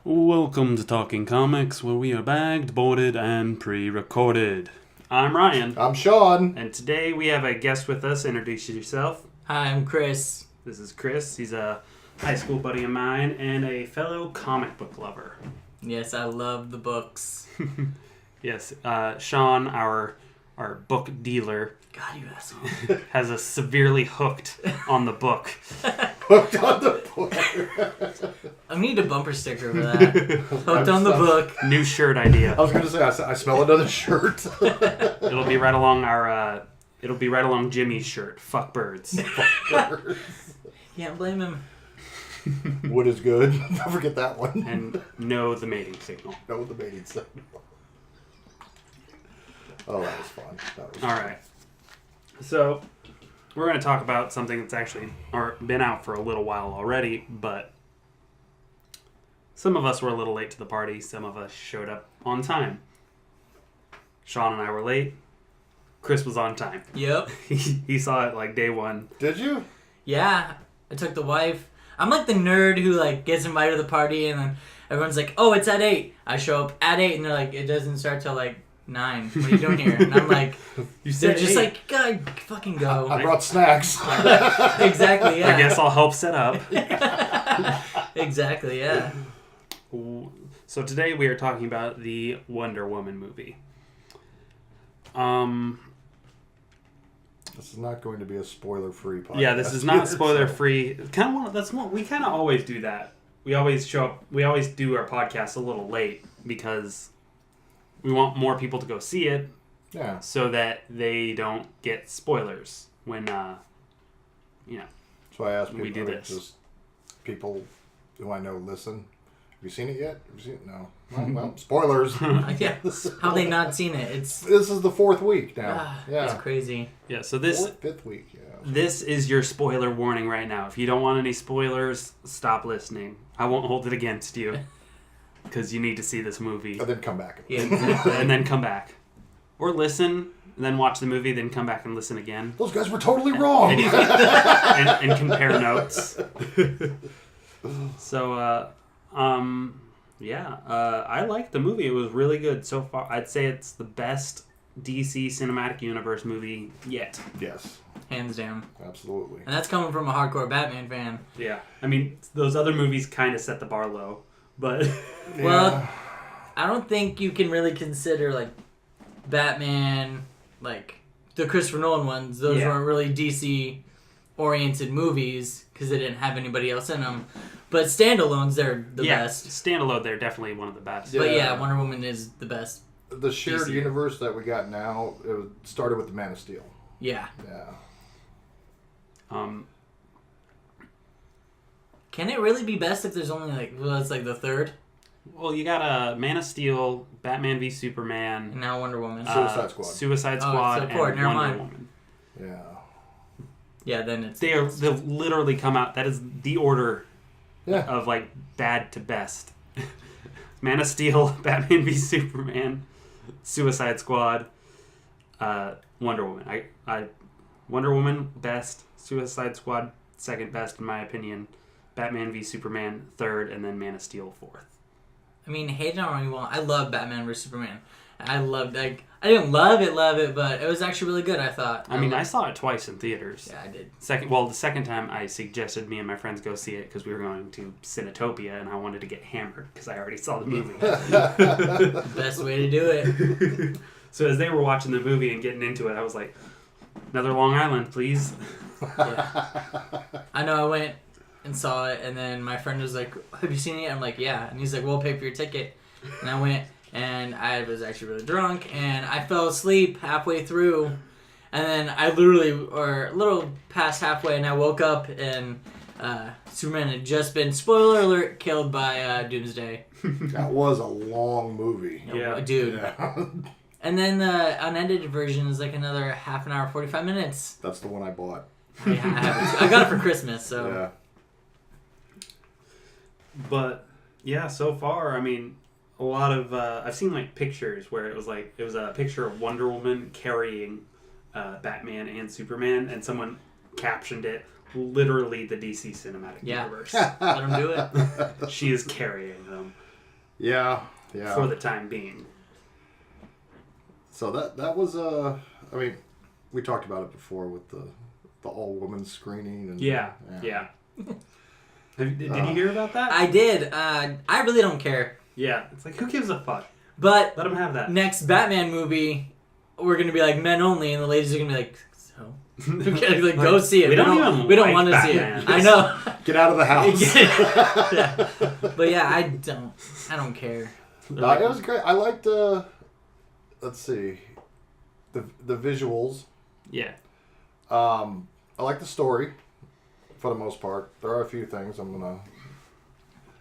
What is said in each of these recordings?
Welcome to Talking Comics, where we are bagged, boarded, and pre-recorded. I'm Ryan, I'm Sean. and today we have a guest with us. Introduce yourself. Hi, I'm Chris. This is Chris. He's a high school buddy of mine and a fellow comic book lover. Yes, I love the books. Yes, Sean, our book dealer, God, you asshole. has us severely hooked on the book. Hooked on the book. I need a bumper sticker for that. Hooked on the book. New shirt idea. I was going to say, I smell another shirt. It'll be right along our. It'll be right along Jimmy's shirt. Fuck birds. Can't blame him. Wood is good. Don't forget that one. And know the mating signal. No, the mating signal. Oh, that was fun. All right. So, we're going to talk about something that's actually been out for a little while already, but some of us were a little late to the party. Some of us showed up on time. Sean and I were late. Chris was on time. Yep. He saw it like day one. Did you? Yeah, I took the wife. I'm like the nerd who like gets invited to the party and then everyone's like, oh, it's at 8. I show up at 8 and they're like, it doesn't start till like 9. What are you doing here? And I'm like, they're just 8. like, God, fucking go. I brought snacks. Exactly, yeah. I guess I'll help set up. Exactly, yeah. So today we are talking about the Wonder Woman movie. This is not going to be a spoiler-free podcast. Yeah, this is not spoiler-free. We kind of always do that. We always show up. We always do our podcast a little late because we want more people to go see it, Yeah. so that they don't get spoilers when, So I asked people, we do this. just people who I know listen. Have you seen it yet? Have you seen it? No. Well, spoilers. Yeah. How they not seen it? It's This is the 4th week now. it's Yeah. crazy. Yeah. So this 5th week, yeah. this is your spoiler warning right now. If you don't want any spoilers, stop listening. I won't hold it against you because you need to see this movie And then come back. Yeah, exactly. and then come back, or listen. And then watch the movie, then come back and listen again. Those guys were totally wrong. and compare notes. So, I liked the movie. It was really good so far. I'd say it's the best DC Cinematic Universe movie yet. Yes, Hands down. absolutely. And that's coming from a hardcore Batman fan. Yeah. I mean, those other movies kind of set the bar low, but... Well, I don't think you can really consider, like, Batman, like, the Christopher Nolan ones. Those weren't really DC-oriented movies because they didn't have anybody else in them. But standalones, they're the best. Standalone, they're definitely one of the best. But yeah, Wonder Woman is the best. The shared DC. universe that we got now, it started with the Man of Steel. Yeah. Yeah. Can it really be best if there's only, like, well, it's like the third? Well, you got Man of Steel, Batman v Superman, And now Wonder Woman. Suicide Squad. Suicide Oh, Squad, it's a port, and never Wonder mind. Woman. Yeah. Yeah, then it's... They've literally come out. That is the order Yeah. of like bad to best. Man of Steel, Batman v Superman, Suicide Squad, Wonder Woman. Wonder Woman best, Suicide Squad second best in my opinion, Batman v Superman third, and then Man of Steel fourth. I mean, hate it on you want. I love Batman vs Superman. I loved, like, I didn't love it, but it was actually really good, I thought. I saw it twice in theaters. Yeah, I did. The second time I suggested me and my friends go see it because we were going to Cinetopia and I wanted to get hammered because I already saw the movie. Best way to do it. So as they were watching the movie and getting into it, I was like, another Long Island, please. Yeah. I know, I went and saw it, and then my friend was like, have you seen it? I'm like, yeah. And he's like, we'll pay for your ticket. And I went, and I was actually really drunk, and I fell asleep halfway through. And then I literally, or a little past halfway, and I woke up, and Superman had just been, spoiler alert, killed by Doomsday. That was a long movie. Yeah. Dude. Yeah. And then the unedited version is like another half an hour, 45 minutes. That's the one I bought. I got it for Christmas, so. Yeah. But yeah, so far, I mean, a lot of I've seen like pictures where it was a picture of Wonder Woman carrying Batman and Superman, and someone captioned it literally the DC Cinematic Universe. Let him do it. She is carrying them. Yeah. for the time being. So that was I mean, we talked about it before with the all women screening and Yeah. Did you hear about that? I did. I really don't care. Yeah, it's like, who gives a fuck? But Let them have that. next Batman movie, we're gonna be like men only, and the ladies are gonna be like, so like go see it. We don't even we don't like want to see Batman. it. I know. Get out of the house. Yeah. But yeah, I don't care. No, it was great. I liked let's see, the visuals. Yeah. I like the story for the most part. There are a few things I'm gonna,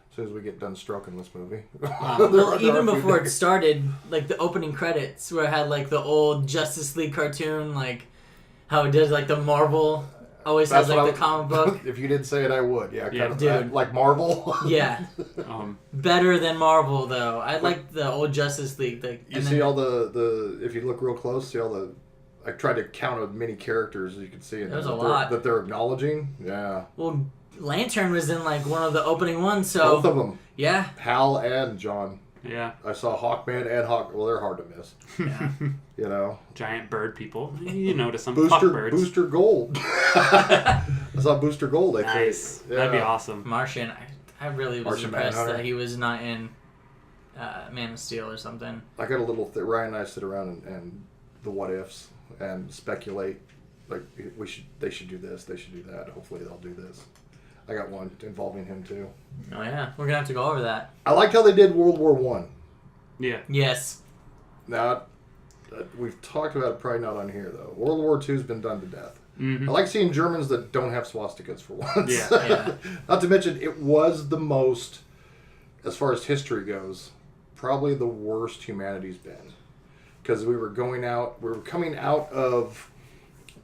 as soon as we get done stroking this movie. Well, even before it started, like the opening credits where it had like the old Justice League cartoon, like how it does like the Marvel always That's has like what the comic book. If you didn't say it, I would. Yeah, Yeah, kind of dude. like Marvel. Yeah, better than Marvel though. I like the old Justice League. Like, You see all the if you look real close, see all the. I tried to count as many characters as you can see in There's there a that lot. that they're acknowledging. Yeah, Well, Lantern was in like one of the opening ones, so both of them, yeah. Hal and John. Yeah. I saw Hawkman and Hawk. Well, they're hard to miss. Yeah. You know, Giant bird people. You notice some fuck birds. Booster Gold. I saw Booster Gold. I Nice. think. That'd be Yeah. awesome. Martian, I really was Martian impressed Manhunter. that he was not in Man of Steel or something. I got a little. Ryan and I sit around and the what ifs and speculate. Like they should do this. They should do that. Hopefully they'll do this. I got one involving him too. Oh yeah, we're gonna have to go over that. I liked how they did World War One. Yeah. Yes. Now, we've talked about it, probably not on here though. World War II's been done to death. Mm-hmm. I like seeing Germans that don't have swastikas for once. Yeah. Yeah. Not to mention, it was the most, as far as history goes, probably the worst humanity's been. Because we were coming out of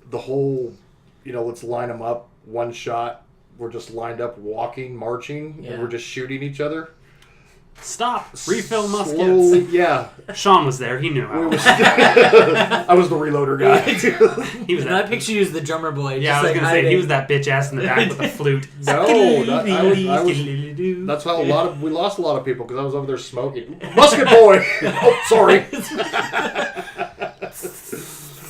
the whole, let's line them up, one shot. We're just lined up, walking, marching, Yeah. and we're just shooting each other. Stop. Refill muskets. Slowly, yeah. Sean was there. He knew. I was the reloader guy. He was And I that. picture you as the drummer boy. Yeah, I just, was like, gonna say he hiding. was that bitch ass in the back with the flute. No, that's how we lost a lot of people because I was over there smoking. Musket boy. Oh, sorry.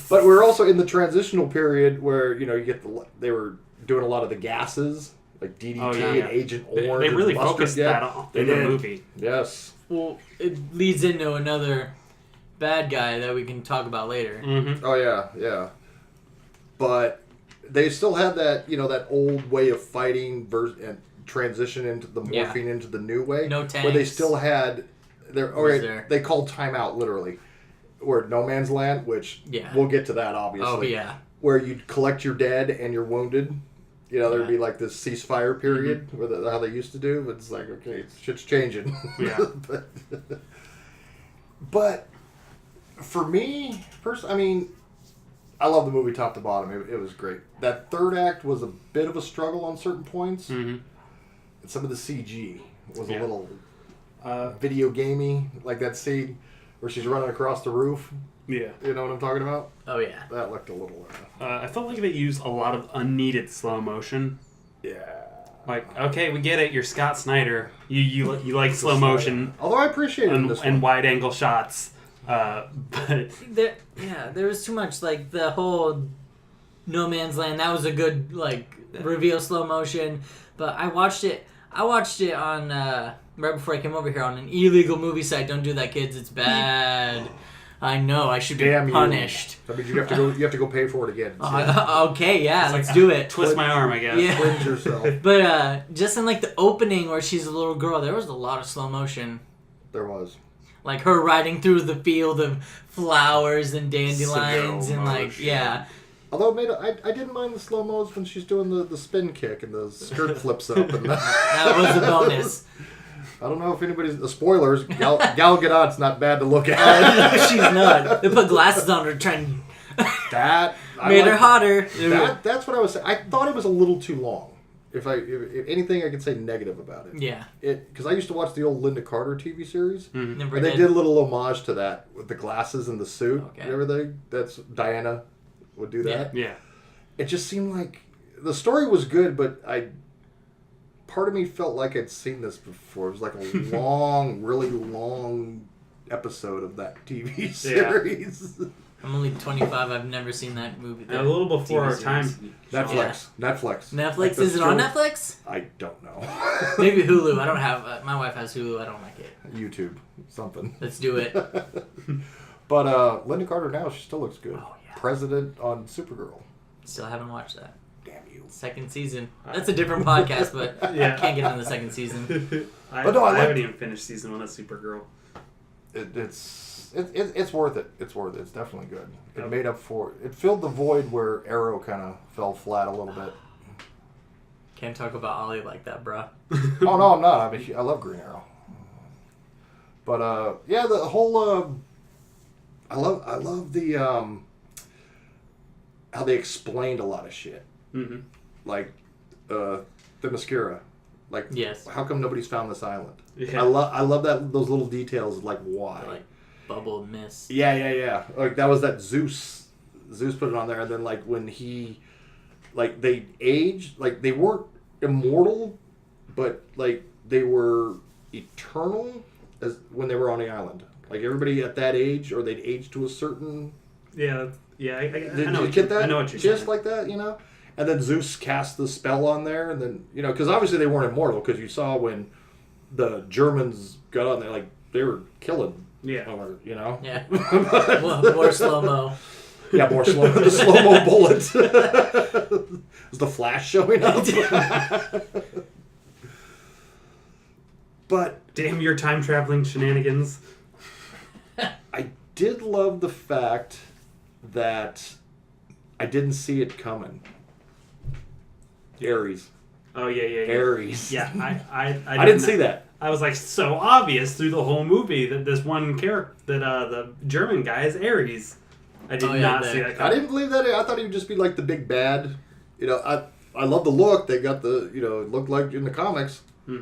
But we're also in the transitional period where you get they were doing a lot of the gases like DDT and Agent Orange. They really and mustard focused gas. that on They in the did. movie. Yes. Well, it leads into another bad guy that we can talk about later. Mm-hmm. Oh yeah. But they still had that that old way of fighting and transition into the morphing into the new way. No tanks. Where they still had there? they called timeout literally. Or No Man's Land, which we'll get to that obviously. Oh yeah. Where you'd collect your dead and your wounded. There'd be like this ceasefire period where how they used to do. But it's like, okay, shit's changing. Yeah. but for me, personally, I love the movie top to bottom. It was great. That third act was a bit of a struggle on certain points. Mm-hmm. And some of the CG was a little video gamey, like that scene where she's running across the roof. Yeah. You know what I'm talking about? Oh yeah. That looked a little... I felt like they used a lot of unneeded slow motion. yeah. Like, okay, we get it. You're Scott Snyder. You like slow motion Although I appreciated and, this and one. wide angle shots. But There was too much, like the whole No Man's Land. That was a good reveal slow motion, but I watched it on right before I came over here on an illegal movie site. Don't do that, kids. It's bad. I know. I should be Damn punished. That means you have to go pay for it again. Okay, yeah, It's let's like, do it. Twist my arm, I guess. Yeah. Cleanse yourself. But just in the opening where she's a little girl, there was a lot of slow motion. There was. Like her riding through the field of flowers and dandelions Slow and motion. yeah. Although I didn't mind the slow mos when she's doing the spin kick and the skirt flips up. And That was a bonus. I don't know if anybody's... The spoilers, Gal Gadot's not bad to look at. She's not. They put glasses on her trying That... I made her like- hotter. That's what I was saying. I thought it was a little too long. If anything, I could say negative about it. Yeah. Because I used to watch the old Linda Carter TV series. Mm-hmm. And they did a little homage to that with the glasses and the suit Okay. and everything. That's Diana would do that. Yeah. It just seemed like the story was good, but part of me felt like I'd seen this before. It was like a long, really long episode of that TV series. I'm only 25. I've never seen that movie. A little before our time. Netflix. Netflix? Is it on Netflix? I don't know. Maybe Hulu. I don't have... my wife has Hulu. I don't like it. YouTube. Something. Let's do it. But Linda Carter now, she still looks good. Oh, yeah. President on Supergirl. Still haven't watched that. Damn you. Second season. That's a different podcast, but Yeah. I can't get into the second season. I But no, I haven't liked- even finished season 1 of Supergirl. It's worth it. It's worth it. It's definitely good. It Yep. made up for it. It filled the void where Arrow kind of fell flat a little bit. Can't talk about Ollie like that, bruh. Oh no, I'm not. I mean, I love Green Arrow. But yeah, the whole I love the how they explained a lot of shit. Mm-hmm. Like Themyscira. Like, Yes. how come nobody's found this island? Yeah. I love those little details, like why. Like bubble and mist. Yeah. Like that was that Zeus put it on there, and then like when he, like they aged, like they weren't immortal, but like they were eternal as when they were on the island. Like everybody at that age, or they'd age to a certain. Yeah. I Did know you what get that? I know what you're Just saying. like that, you know. And then Zeus cast the spell on there, and then because obviously they weren't immortal, because you saw when the Germans got on there, like they were killing. Yeah. Yeah. Well, more slow-mo. Yeah, more slow. The slow-mo bullet. Is the Flash showing up? But Damn your time traveling shenanigans. I did love the fact that I didn't see it coming. Ares. Oh yeah. Ares. Yeah, I didn't see that. I was like so obvious through the whole movie that this one character, that the German guy is Ares. I did not see that I coming. didn't believe that. I thought he would just be like the big bad. I love the look. They got the, it looked like in the comics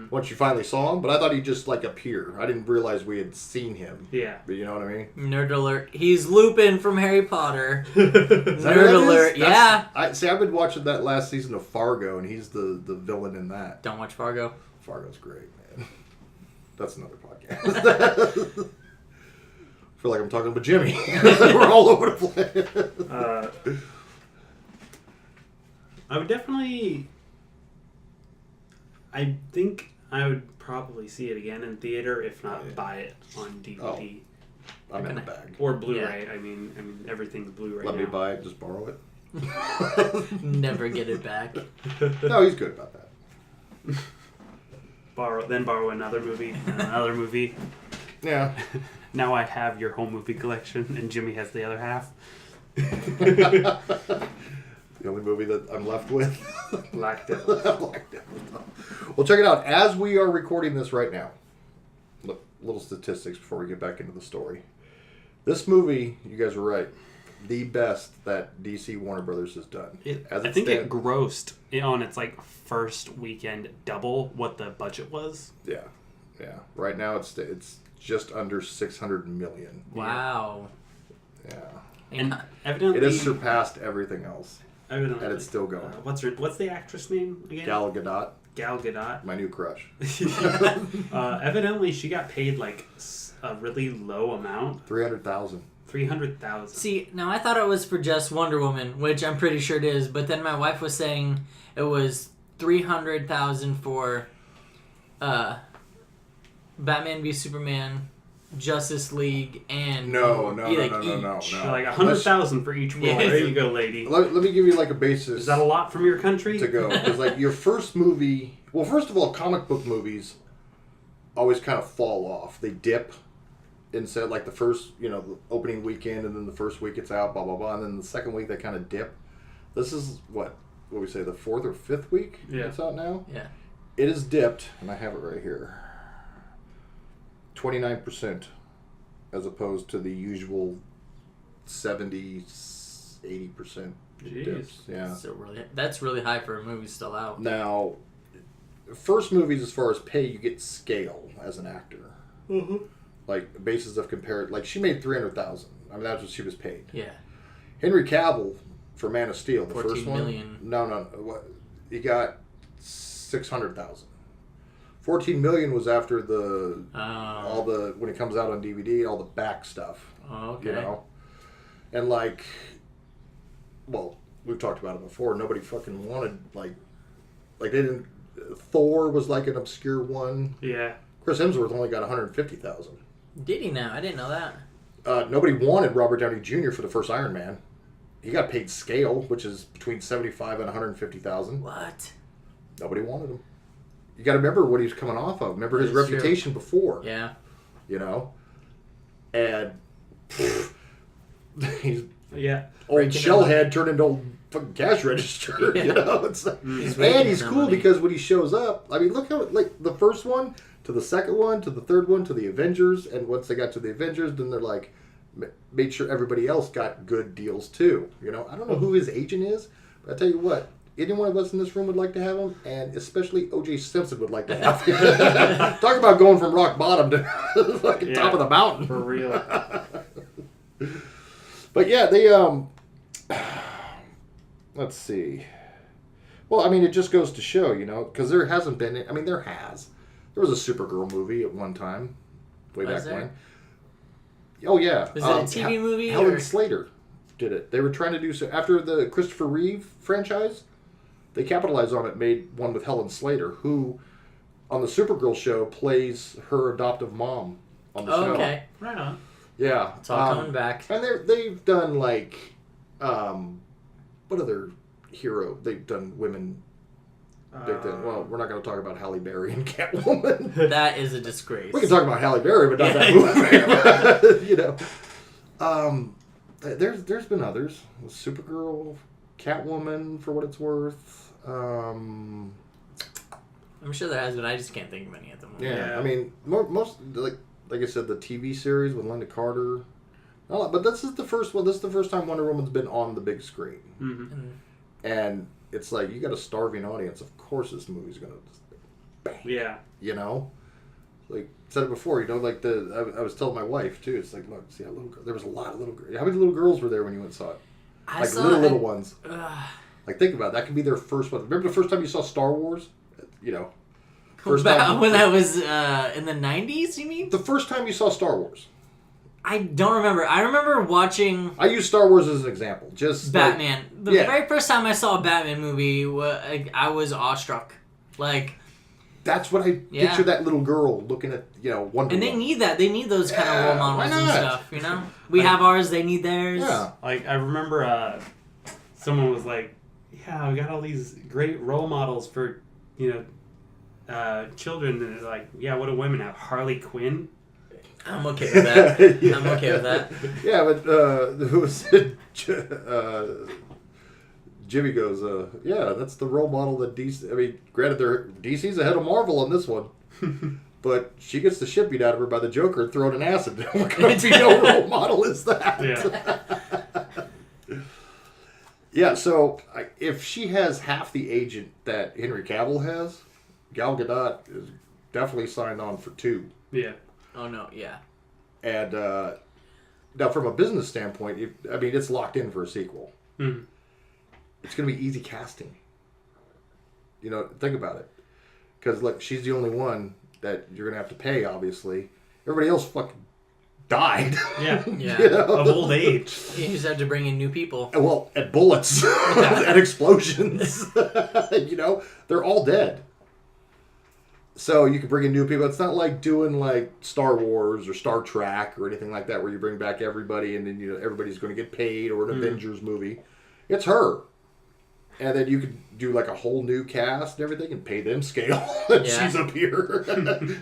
once you finally saw him. But I thought he'd just like appear. I didn't realize we had seen him. Yeah. But you know what I mean? Nerd alert. He's Lupin from Harry Potter. Is that who Nerd that is? alert. Yeah. I've been watching that last season of Fargo, and he's the villain in that. Don't watch Fargo. Fargo's great, man. That's another podcast. Feel like I'm talking about Jimmy. We're all over the place. I would definitely. I think I would probably see it again in theater, if not buy it on DVD I'm in the bag. or Blu-ray. I mean everything's Blu-ray. Let now. me buy it. Just borrow it. Never get it back. No, he's good about that. Borrow another movie, and another movie. Yeah. Now I have your whole movie collection, and Jimmy has the other half. The only movie that I'm left with. Black Devil. Black Devil. Well, check it out. As we are recording this right now, look, little statistics before we get back into the story. This movie, you guys are right, the best that DC Warner Brothers has done. I think it grossed on its first weekend double what the budget was. Yeah. Right now it's just under 600 million. Wow. Yeah. And evidently It has surpassed everything else, and evidently, it's still going. what's the actress name again? Gal Gadot, Gal Gadot. my new crush. Evidently, she got paid a really low amount, 300,000. 300,000. See, now I thought it was for just Wonder Woman, which I'm pretty sure it is, but then my wife was saying it was 300,000 for Batman v Superman, Justice League, and No. each. Like 100,000 for each role. Yeah. There you go, lady. Let me give you like a basis. Is that a lot from your country? to go? Because your first movie. Well, first of all, comic book movies always kind of fall off. They dip. Instead, like the first, the opening weekend, and then the first week it's out, blah blah blah, and then the second week they kind of dip. This is what we say, the fourth or fifth week it's out now. Yeah. It is dipped, and I have it right here. 29%, as opposed to the usual 70, 80% dips. Yeah. So that's really high for a movie still out. Now, first movies, as far as pay, you get scale as an actor. Mm-hmm. Like basis of compare. Like she made 300,000. I mean, that's what she was paid. Yeah. Henry Cavill for Man of Steel, the 14 first one. million. No. What he got 600,000. $14 million was after the Oh. all the when it comes out on DVD, all the back stuff. Oh, okay. You know, and well, we've talked about it before. Nobody fucking wanted like they didn't. Thor was like an obscure one. Yeah. Chris Hemsworth only got 150,000. Did he now? I didn't know that. Nobody wanted Robert Downey Jr. for the first Iron Man. He got paid scale, which is between 75 and 150,000. What? Nobody wanted him. You got to remember what he was coming off of. Remember his That's reputation before. Yeah. You know, and he's Yeah. old Breaking shellhead turned into old fucking cash register. Yeah. You know, it's like, He's and raking he's in cool money. because when he shows up, I mean, look how like the first one to the second one to the third one to the Avengers, and once they got to the Avengers, then they're like made sure everybody else got good deals too. You know, I don't know who his agent is, but I tell you what. Any one of us in this room would like to have him, and especially O.J. Simpson would like to have him. Talk about going from rock bottom to the fucking top of the mountain. For real. But yeah, they let's see. Well, I mean, it just goes to show, you know, because there hasn't been. I mean, there was a Supergirl movie at one time, way Was back there? when. Oh yeah, Was it a TV movie? Helen or... Slater did it. They were trying to do so after the Christopher Reeve franchise. They capitalized on it, made one with Helen Slater, who on the Supergirl show plays her adoptive mom on the Oh, show. okay. Right on. Yeah, It's all coming back. and they've done like, what other hero? They've done women. They've done, well, we're not going to talk about Halle Berry and Catwoman. That is a disgrace. We can talk about Halle Berry, but not that movie. You know, there's been others. Supergirl, Catwoman, for what it's worth. I'm sure there has been. I just can't think of any at the moment. Yeah, Yeah. I mean, most like I said, the TV series with Linda Carter. But this is the first one. This is the first time Wonder Woman's been on the big screen, Mm-hmm. and it's like you got a starving audience. Of course, this movie's gonna just bang. Yeah. You know, like said it before. You know, like I was telling my wife too. It's like, look, see that little girl. There was a lot of little girls. How many little girls were there when you went and saw it? I Like saw little ones. Ugh. Like think about it. That could be their first one. Remember the first time you saw Star Wars? You know, first time When I was in the 90s, you mean? the first time you saw Star Wars. I don't remember. I remember watching I use Star Wars as an example. Just Batman. The yeah. very first time I saw a Batman movie, I was awestruck. Like, that's what I Yeah. picture that little girl looking at, Wonder and they Woman. need that. They need those kind of role Yeah, models why and not? stuff, you know? We have ours, they need theirs. Yeah. Like, I remember someone was like, yeah, we got all these great role models for, children. And it's like, yeah, what do women have? Harley Quinn? I'm okay with that. Yeah. I'm okay with that. Yeah, but who was it? Jimmy goes, yeah, that's the role model that DC. I mean, granted, DC's ahead of Marvel on this one, but she gets the shit beat out of her by the Joker and thrown in acid. What kind of female role model is that? Yeah. Yeah. So if she has half the agent that Henry Cavill has, Gal Gadot is definitely signed on for 2. Yeah. Oh, no, yeah. And now, from a business standpoint, it's locked in for a sequel. Mm-hmm. It's going to be easy casting. Think about it. Because, look, she's the only one that you're going to have to pay, obviously. Everybody else fucking died. Yeah. Yeah. Of old age. You just have to bring in new people. Well, at bullets, at explosions. They're all dead. So you can bring in new people. It's not like doing like Star Wars or Star Trek or anything like that where you bring back everybody and then everybody's going to get paid, or an Avengers movie. It's her. And then you could do like a whole new cast and everything and pay them scale. And Yeah. she's up here.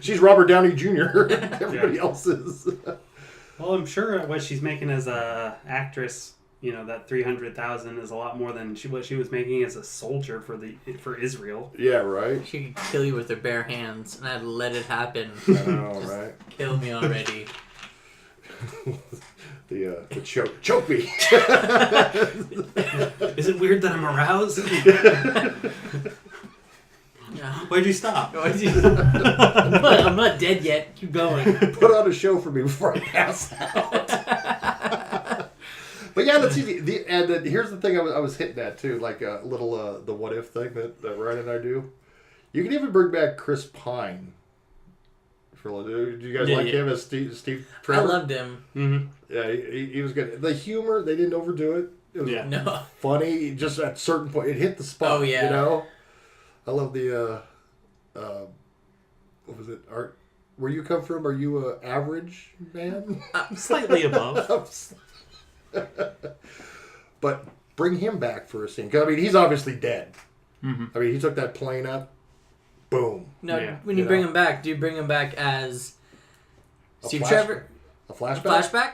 She's Robert Downey Jr. Everybody else is. Well, I'm sure what she's making as a actress, that $300,000 is a lot more than what she was making as a soldier for Israel. Yeah, right? She could kill you with her bare hands, and I'd let it happen. I know, right? Kill me already. The choke me. Is it weird that I'm aroused? Yeah. Why'd you stop? I'm not dead yet. Keep going. Put on a show for me before I pass out. But yeah, that's easy. And then here's the thing I was hitting at too, like a little the what if thing that Ryan and I do. You can even bring back Chris Pine. Do you guys like him as Steve Trevor? I loved him. Mm-hmm. Yeah, he was good. The humor, they didn't overdo it. It was No. funny. Just at certain point, it hit the spot. Oh, yeah. You know, I love the. What was it? Art. Where you come from? Are you a average man? Slightly above. But bring him back for a scene. 'Cause, I mean, he's obviously dead. Mm-hmm. I mean, he took that plane up. Boom. No, Yeah. when you You bring know? him back, do you bring him back as A Steve flash- Trevor? A flashback. Flashback?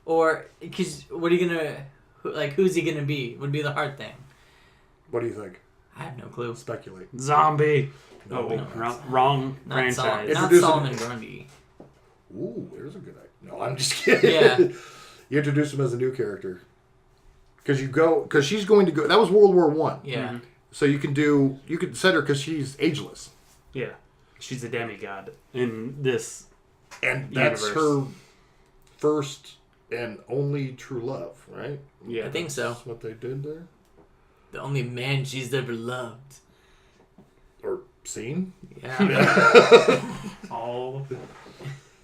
Or, because what are you going to, who's he going to be? Would be the hard thing. What do you think? I have no clue. Speculate. Zombie. No. Wrong Not, franchise. Not Introduce him- Solomon Grundy. Ooh, there's a good idea. No, I'm just kidding. Yeah. You introduce him as a new character. Because she's going to go. That was World War One. Yeah. Mhm. So you could set her because she's ageless, Yeah. She's a demigod in this. and that's Universe. her first and only true love, right? Yeah. I think so. That's what they did there, The only man she's ever loved. or seen. Yeah. All.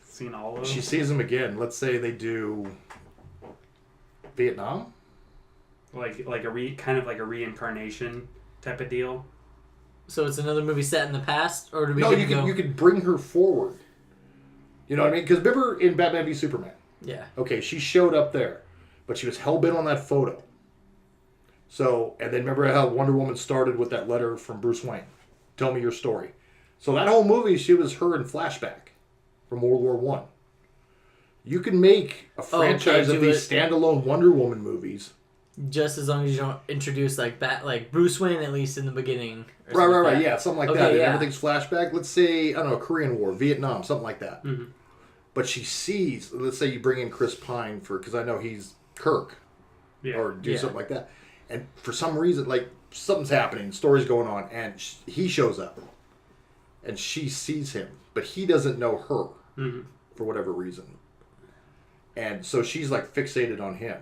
Seen all of She them. sees him again. Let's say they do Vietnam. Like a kind of like a reincarnation type of deal. So it's another movie set in the past? Or do we No, gonna you could bring her forward. You know what I mean? Because remember in Batman v Superman. Yeah. Okay, she showed up there, but she was hell-bent on that photo. So, and then remember how Wonder Woman started with that letter from Bruce Wayne? Tell me your story. So that whole movie, she was her in flashback from World War One. You can make a franchise of do these standalone Wonder Woman movies. Just as long as you don't introduce like Bruce Wayne at least in the beginning. or Right, something right, like right. that. Yeah, something like Okay, that. And yeah. everything's flashback. Let's say, I don't know, Korean War, Vietnam, something like that. Mm-hmm. But she sees, let's say you bring in Chris Pine because I know he's Kirk. Yeah. Or do Yeah. something like that. And for some reason, like, something's happening, story's going on, and he shows up. And she sees him, but he doesn't know her Mm-hmm. for whatever reason. And so she's, like, fixated on him.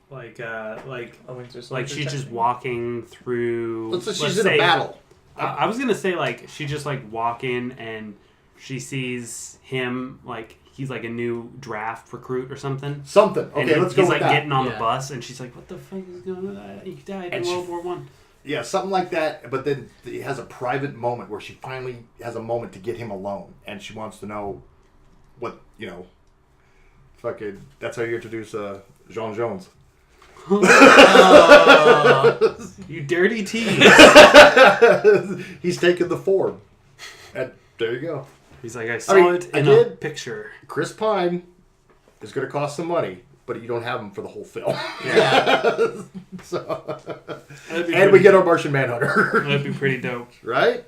Like Like she's just walking through. Let's say she's in a battle. I was gonna say like she just like walk in and she sees him like he's like a new draft recruit or something. Something. And Okay, let's go he's with like that. getting on the Yeah. bus and she's like, "What the fuck is going on? He died And in she- World War One." Yeah, something like that. But then he has a private moment where she finally has a moment to get him alone, and she wants to know what fucking. That's how you introduce Jean Jones. You dirty tease. He's taking the form, and there you go. He's like, I saw it I in a did. picture. Chris Pine is going to cost some money, but you don't have him for the whole film. Yeah. So, That'd be and we pretty- get our Martian Manhunter, That'd be pretty dope. right?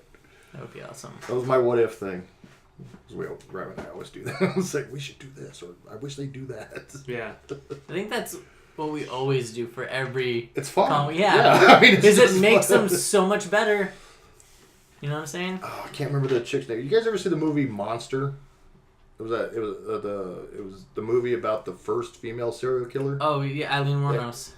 That would be awesome. That was my what if thing. 'Cause Rob and I always do that. I was like, we should do this, or I wish they'd do that. Yeah. I think that's what we always do for every. It's fun. Yeah. I mean, it's Because it just makes fun. them so much better. You know what I'm saying? Oh, I can't remember the chick's name. You guys ever see the movie Monster? It was the movie about the first female serial killer. Oh yeah, Eileen Wuornos.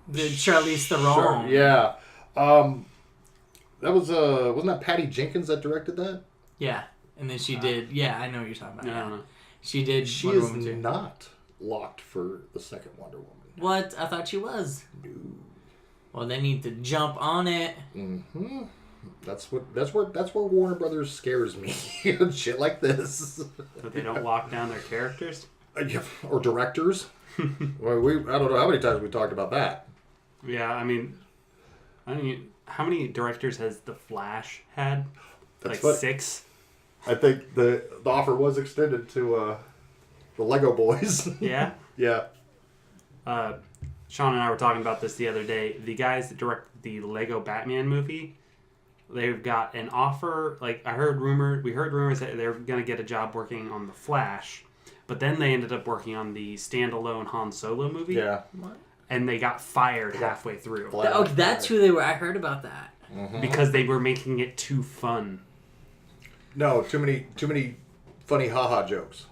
The Charlize Sure, Theron. yeah. That was wasn't that Patty Jenkins that directed that? Yeah. And then she did. Yeah, I know what you're talking about. I Yeah. don't know. She did. She Wonder is Woman 2. not locked for the second Wonder Woman. What? I thought she was. No. Well, they need to jump on it. Mm-hmm. That's where Warner Brothers scares me. Shit like this. But they don't lock down their characters. Yeah, or directors. Well, I don't know how many times we talked about that. Yeah, I mean, how many directors has The Flash had? That's like what- 6. I think the offer was extended to the Lego Boys. Yeah. Yeah. Sean and I were talking about this the other day. The guys that directed the Lego Batman movie, they've got an offer. Like we heard rumors that they're gonna get a job working on The Flash, but then they ended up working on the standalone Han Solo movie. Yeah. What? And they got fired halfway through Flat Oh, out that's fired. who they were. I heard about that. Mhm. because they were making it too fun. No, too many funny haha jokes.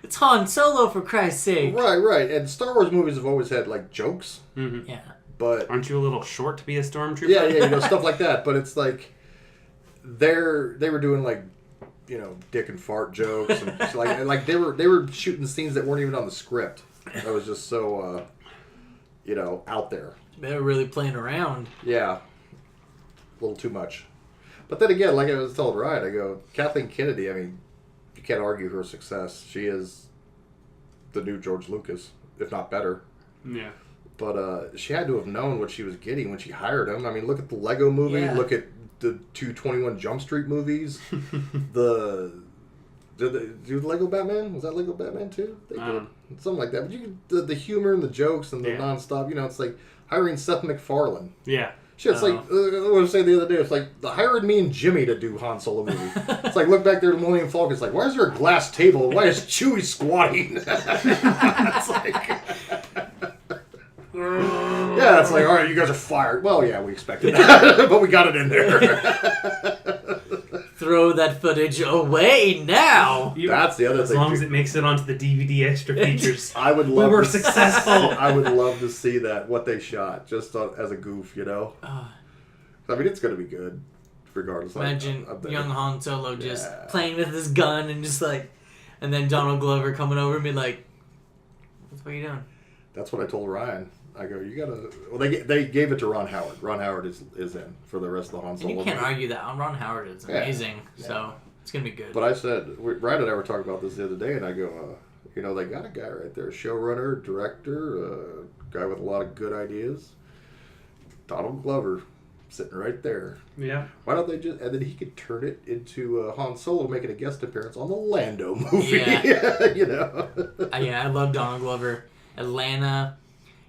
It's Han Solo, for Christ's sake. Right. And Star Wars movies have always had like jokes. Mm-hmm. Yeah. But Aren't you a little short to be a stormtrooper? yeah, stuff like that. But it's like they were doing like dick and fart jokes and like they were shooting scenes that weren't even on the script. That was just so out there. They were really playing around. Yeah, a little too much. But then again, like I was telling Ryan, I go, Kathleen Kennedy. I mean, you can't argue her success. She is the new George Lucas, if not better. Yeah. But she had to have known what she was getting when she hired him. I mean, look at the Lego movie. Yeah. Look at the 221 Jump Street movies. Did they do the Lego Batman? Was that Lego Batman too? They I did. don't Something like that. But the humor and the jokes and the nonstop. It's like hiring Seth MacFarlane. Yeah. Shit, it's like, I was saying the other day, it's like, they hired me and Jimmy to do Han Solo movie. It's like, look back there to Millennium Falcon, it's like, why is there a glass table? Why is Chewie squatting? It's like... Yeah, it's like, all right, you guys are fired. Well, yeah, we expected that, but we got it in there. Throw that footage away now. That's the other as thing. As long as it makes it onto the DVD extra features. I would love. We were successful. I would love to see that, what they shot, just as a goof, I mean, it's going to be good, regardless. Imagine I'm there. young Han Solo just playing with his gun and just like, and then Donald Glover coming over and be like, "What are you doing?" That's what I told Ryan. I go, you gotta. Well, they gave it to Ron Howard. Ron Howard is in for the rest of the Han Solo. And you can't movie. argue that. Ron Howard is amazing, so it's gonna be good. But I said, Ryan and I were talking about this the other day, and I go, they got a guy right there, showrunner, director, guy with a lot of good ideas. Donald Glover, sitting right there. Yeah. Why don't they just? And then he could turn it into Han Solo making a guest appearance on the Lando movie. Yeah. Yeah, I love Donald Glover. Atlanta.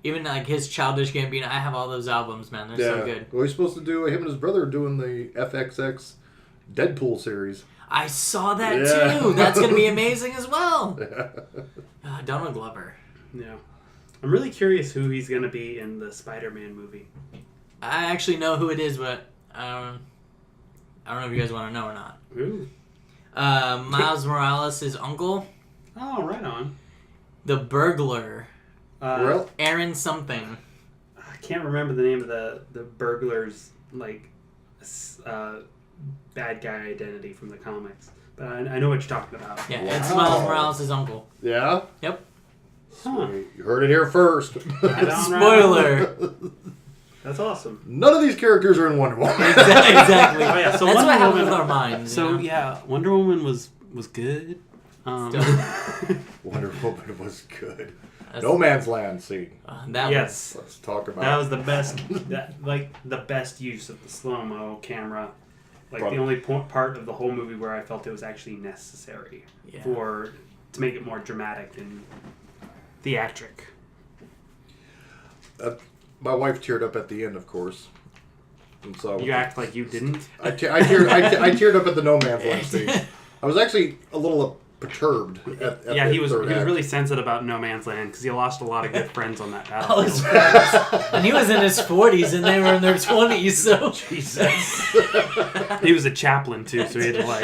Even like his Childish Gambino, I have all those albums, man. They're so good. Well, he's supposed to do him and his brother are doing the FXX Deadpool series. I saw that too. That's gonna be amazing as well. Donald Glover. Yeah. I'm really curious who he's gonna be in the Spider-Man movie. I actually know who it is, but I don't know if you guys want to know or not. Ooh. Miles Morales' uncle, Oh, right on. the burglar, Well, Aaron something. I can't remember the name of the burglar's bad guy identity from the comics, but I know what you're talking about. Yeah, Wow. it's Miles Morales' uncle. yeah. Yep. Huh. You heard it here first. Right on, Spoiler. That's awesome. None of these characters are in Wonder Woman. Exactly. Oh, yeah, so That's Wonder what happens Woman- with our minds. So you know? yeah, Wonder Woman was good. Wonder Woman was good. That's- No Man's Land scene. That Yes, Let's talk about that was the best. The best use of the slow-mo camera. Like Probably. the only part of the whole movie where I felt it was actually necessary Yeah. to make it more dramatic and theatric. My wife teared up at the end, of course. And so You act like you didn't. I teared up at the No Man's Land scene. I was actually a little perturbed at Yeah, the he was third act. really sensitive about No Man's Land because he lost a lot of good friends on that All his battlefield. friends. And he was in his 40s and they were in their 20s, so. Jesus. He was a chaplain too, so he had to why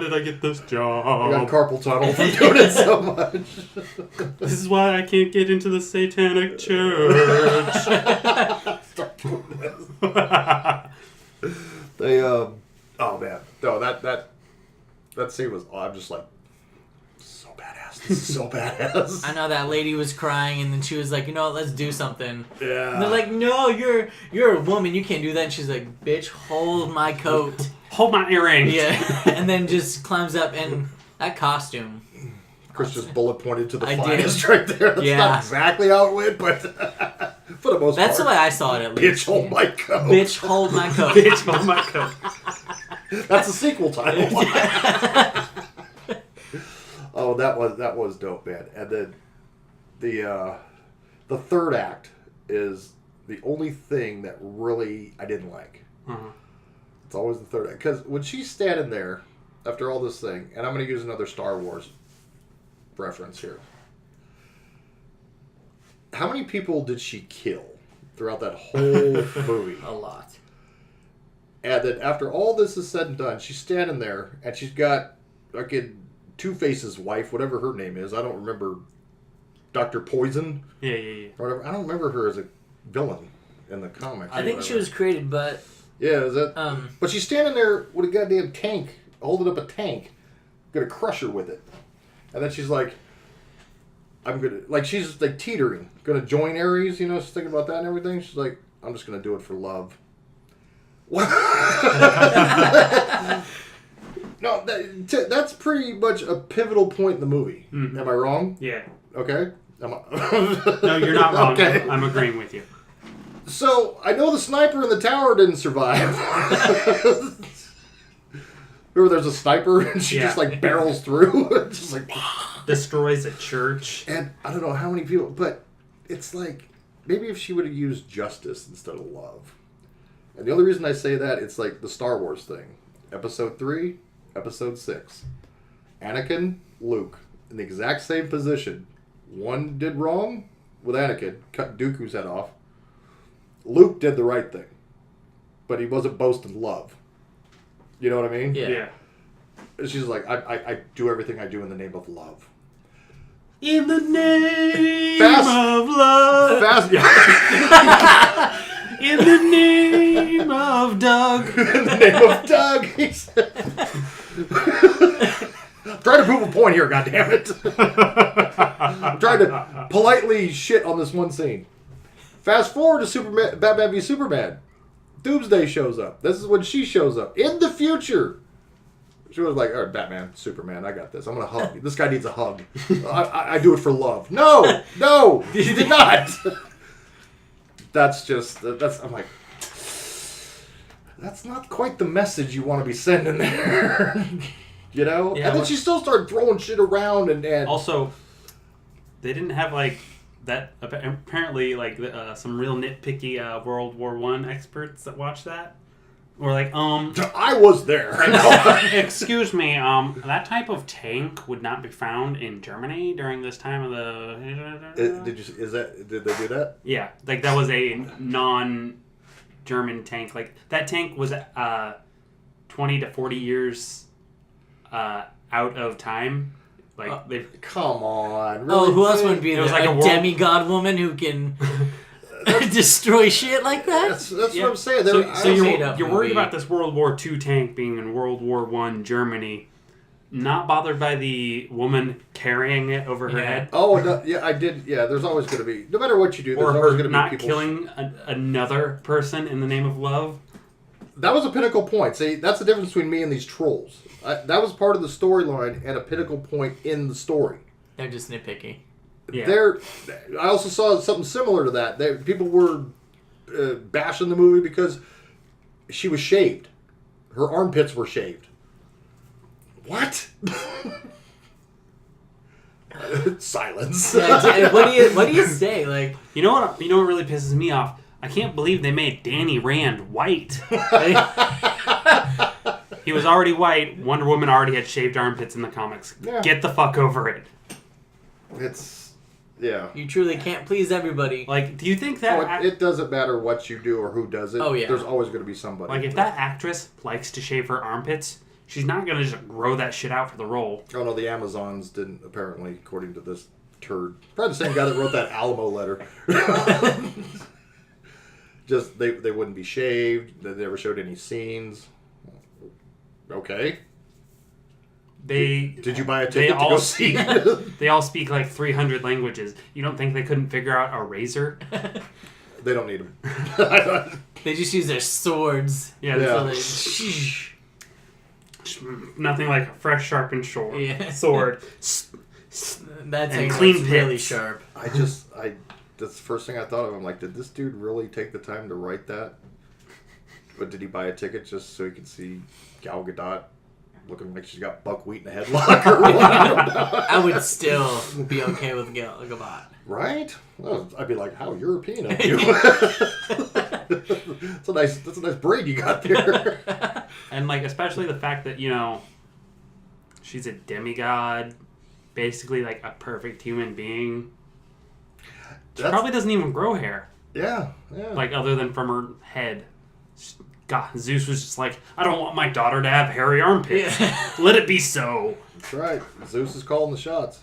did I get this I got job? carpal tunnel from doing it so much. This is why I can't get into the satanic church. They oh man, no that scene was. I'm just like so badass. This is so badass. I know that lady was crying and then she was like, you know what, let's do something. Yeah. And they're like, no, you're a woman, you can't do that. And she's like, bitch, hold my coat. Hold my earring. Yeah. And then just climbs up and that costume. Chris just bullet pointed to the I did. finest right there. That's Yeah. not exactly how it went, but for the most That's the part. way I saw it at least. Bitch, hold my coat. Bitch, hold my coat. Bitch, hold my coat. That's the sequel title. Oh, that was dope, man. And then the third act is the only thing that really I didn't like. Uh-huh. It's always the third act because when she's standing there after all this thing, and I'm going to use another Star Wars reference here. How many people did she kill throughout that whole movie? A lot. And then after all this is said and done, she's standing there, and she's got fucking Two-Face's wife, whatever her name is. I don't remember Dr. Poison Yeah. or whatever. I don't remember her as a villain in the comics. I think she was created, but Yeah, is that? But she's standing there with a goddamn tank, holding up a tank, gonna crush her with it, and then she's like, "I'm gonna," like she's like teetering, gonna join Ares. You know, she's thinking about that and everything. She's like, "I'm just gonna do it for love." What? No, that's pretty much a pivotal point in the movie. Mm-hmm. Am I wrong? Yeah. Okay. No, you're not wrong. Okay. I'm agreeing with you. So, I know the sniper in the tower didn't survive. Remember there's a sniper and she just like barrels through? Just like... Destroys a church. And I don't know how many people, but it's like, maybe if she would have used justice instead of love. And the only reason I say that, it's like the Star Wars thing. Episode 3, Episode 6. Anakin, Luke, in the exact same position. One did wrong with Anakin, cut Dooku's head off. Luke did the right thing, but he wasn't boasting love. You know what I mean? Yeah. She's like, I do everything I do in the name of love. In the name Fast- of love. Fast, yeah. In the name of Doug. In the name of Doug. He said. I'm trying to prove a point here, goddammit. I'm trying to politely shit on this one scene. Fast forward to Batman v Superman. Doomsday shows up. This is when she shows up. In the future. She was like, all right, Batman, Superman, I got this. I'm going to hug you. This guy needs a hug. I do it for love. No, you did not. I'm like, that's not quite the message you want to be sending there. You know? Yeah, and then she still started throwing shit around and Also, they didn't have like that. Apparently, like some real nitpicky World War I experts that watched that were like, I was there. excuse me, that type of tank would not be found in Germany during this time of the. Did they do that? Yeah, like that was a non-German tank. Like that tank was 20 to 40 years out of time. Like they've. Come on. Really? Oh, who else would be It there? was like a a world- demigod woman who can destroy shit like that? That's Yeah. what I'm saying. So made up you're worried movie. about this World War II tank being in World War I Germany, not bothered by the woman carrying it over her Yeah. head, Oh, no, yeah, I did. Yeah, there's always going to be, no matter what you do, there's or always her going to be not people. killing another person in the name of love. That was a pinnacle point. See, that's the difference between me and these trolls. That was part of the storyline and a pinnacle point in the story. They're just nitpicky. Yeah. I also saw something similar to that. People were bashing the movie because she was shaved. Her armpits were shaved. What? Silence. Yeah, what do you say? Like, You know what really pisses me off? I can't believe they made Danny Rand white. He was already white. Wonder Woman already had shaved armpits in the comics. Yeah. Get the fuck over it. It's, yeah. you truly can't please everybody. Like, do you think that... It doesn't matter what you do or who does it. Oh, yeah. There's always going to be somebody. Like, if that actress likes to shave her armpits, she's not going to just grow that shit out for the role. Oh, no, the Amazons didn't, apparently, according to this turd. Probably the same guy that wrote that Alamo letter. Just, they wouldn't be shaved. They never showed any scenes. Okay. Did you buy a ticket to go see? They all speak like 300 languages. You don't think they couldn't figure out a razor? They don't need them. They just use their swords. Yeah. So Nothing like a fresh, sharpened sword. Yeah. Sword. that And thing clean looks really pits. sharp. that's the first thing I thought of. I'm like, did this dude really take the time to write that? But did he buy a ticket just so he could see Gal Gadot looking like she's got buckwheat in a headlock or what? I don't know. I would still be okay with Gal Gadot. Right? Well, I'd be like, how European of you? That's a nice braid you got there. And, like, especially the fact that, you know, she's a demigod, basically, like, a perfect human being. She probably doesn't even grow hair. Yeah. Like, other than from her head. God, Zeus was just like, I don't want my daughter to have hairy armpits. Yeah. Let it be so. That's right. Zeus is calling the shots.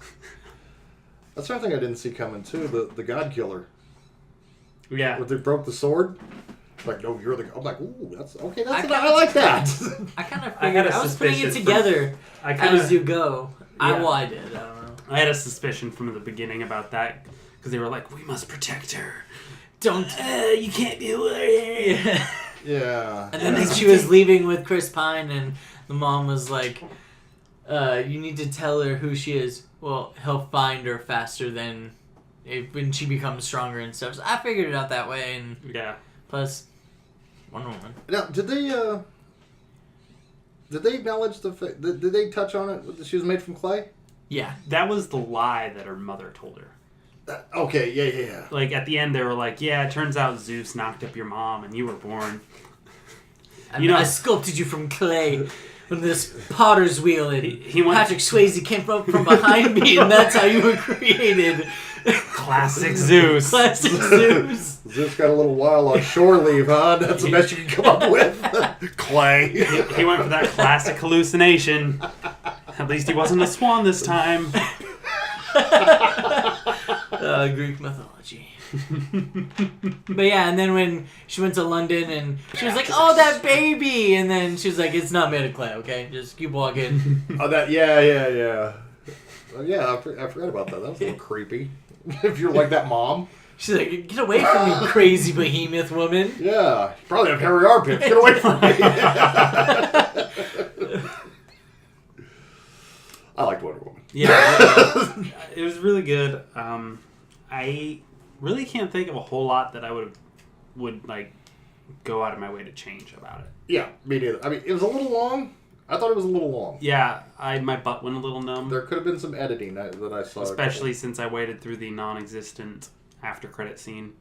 That's another thing I didn't see coming too. The God Killer. Yeah. When they broke the sword. Like, no, you're the. I'm like, ooh, that's okay. That's I I like that. I kind of I had figured. a I was putting it suspicion together I kind as of you go. Yeah. I did. I don't know. I had a suspicion from the beginning about that because they were like, we must protect her. Don't. You can't be away. Yeah. Yeah. And then she was leaving with Chris Pine, and the mom was like, "You need to tell her who she is. Well, he'll find her faster than when she becomes stronger and stuff." So I figured it out that way, and Yeah. plus, Wonder Woman. Now, did they acknowledge the fact? Did they touch on it? That she was made from clay? Yeah. That was the lie that her mother told her. Okay. Yeah. Like, at the end, they were like, yeah, it turns out Zeus knocked up your mom and you were born. I sculpted you from clay with this potter's wheel, and He went- Patrick Swayze came from behind me, and that's how you were created. Classic Zeus. Classic Zeus. Zeus got a little while on shore leave, huh? That's the best you can come up with. Clay. He went for that classic hallucination. At least he wasn't a swan this time. Greek mythology. But yeah, and then when she went to London and she was like, "Oh, that baby," and then she was like, "It's not made of clay, okay? Just keep walking." Oh, that. Yeah. Oh, yeah, I forgot about that. That was a little creepy. If you're like that mom. She's like, "Get away from me, crazy behemoth woman." Yeah. You probably have hairy armpits. Get away from me. I liked Wonder Woman. Yeah, it was really good. I really can't think of a whole lot that I would like go out of my way to change about it. Yeah, me neither. I mean, it was a little long. I thought it was a little long. Yeah, my butt went a little numb. There could have been some editing that I saw. Especially since I waited through the non-existent after credit scene.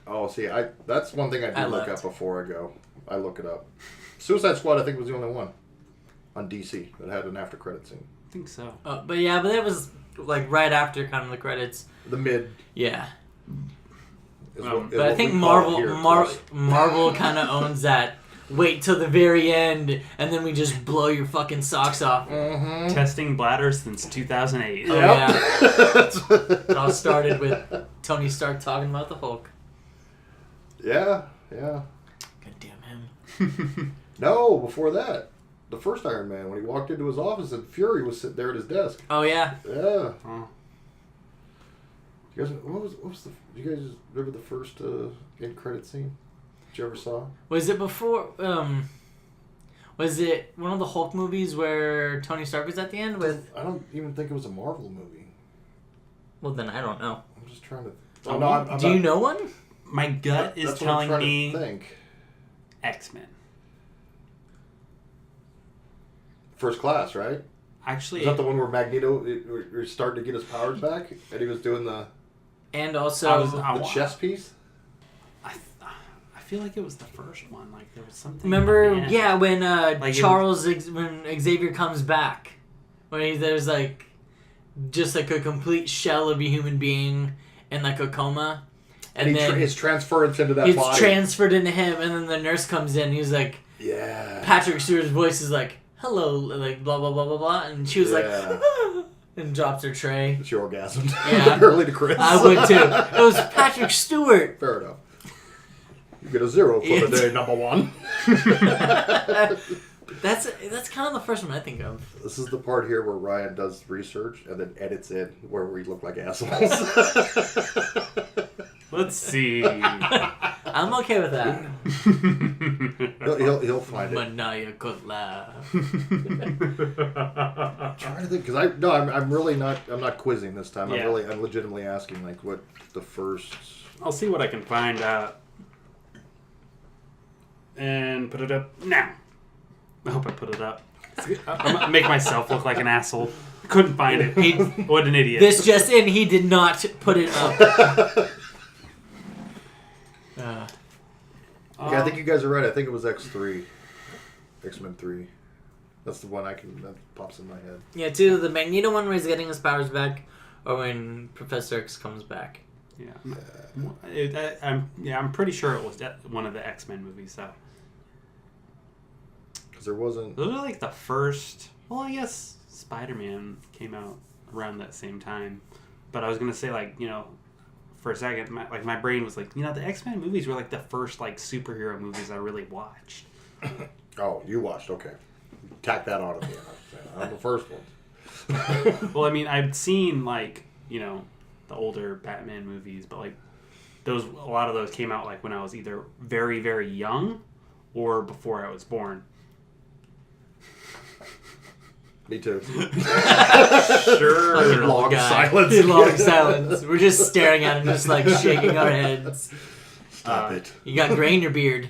Oh, see, that's one thing I do look left. up before I go. I look it up. Suicide Squad, I think, was the only one on DC that had an after credit scene. I think so. But that was like right after kind of the credits. The mid. Yeah. Is But I think we call it here, Marvel kind of owns that. Wait till the very end, and then we just blow your fucking socks off. Mm-hmm. Testing bladder since 2008. Oh, Yep. It all started with Tony Stark talking about the Hulk. Yeah. God damn him. No, before that. The first Iron Man, when he walked into his office and Fury was sitting there at his desk. Oh, yeah. Yeah. Oh. You guys, what was the? Do you guys remember the first end credit scene that you ever saw? Was it before, was it one of the Hulk movies where Tony Stark was at the end with... I don't even think it was a Marvel movie. Well, then I don't know. I'm just trying to. Oh, no, I'm Do not, you know one? My gut is that's what I'm telling trying me to think. X-Men. First Class, right? Actually, Is that the one where Magneto was starting to get his powers back, and he was doing the And also... the chess piece? I feel like it was the first one. Like there was something. Remember, at the end. yeah, when Like when Xavier comes back, when there's like just like a complete shell of a human being in like a coma, and then his transference into that it's body. transferred into him, and then the nurse comes in, and he's like, Yeah. Patrick Stewart's voice is like, "Hello," like blah blah blah blah blah, and she was like, Yeah. and drops her tray. She orgasmed. Yeah. Early to Chris. I would too. It was Patrick Stewart. Fair enough. You get a 0 for the day, number one. That's kind of the first one I think of. This is the part here where Ryan does research and then edits in where we look like assholes. Let's see. I'm okay with that. he'll find it. Maniacal laugh. I'm trying to think because I'm really not. I'm not quizzing this time. Yeah. I'm legitimately asking like what the first. I'll see what I can find out. And put it up now. I hope I put it up. I'm gonna make myself look like an asshole. Couldn't find it. What an idiot. This just in, he did not put it up. Yeah, I think you guys are right. I think it was X3, X-Men 3. That's the one that pops in my head. Yeah, too. The Magneto one where he's getting his powers back, or when Professor X comes back. Yeah, I'm pretty sure it was one of the X-Men movies. So Because there wasn't. those are like the first. Well, I guess Spider-Man came out around that same time. But I was gonna say, like, for a second, my brain was like, the X-Men movies were like the first like superhero movies I really watched. Oh, you watched? Okay, tack that on to me. I'm the first one. Well, I mean, I'd seen like the older Batman movies, but like a lot of those came out like when I was either very, very young or before I was born. Me too. Sure. Long Guy. silence. Long silence. We're just staring at him, just like shaking our heads. Stop it. You got gray in your beard.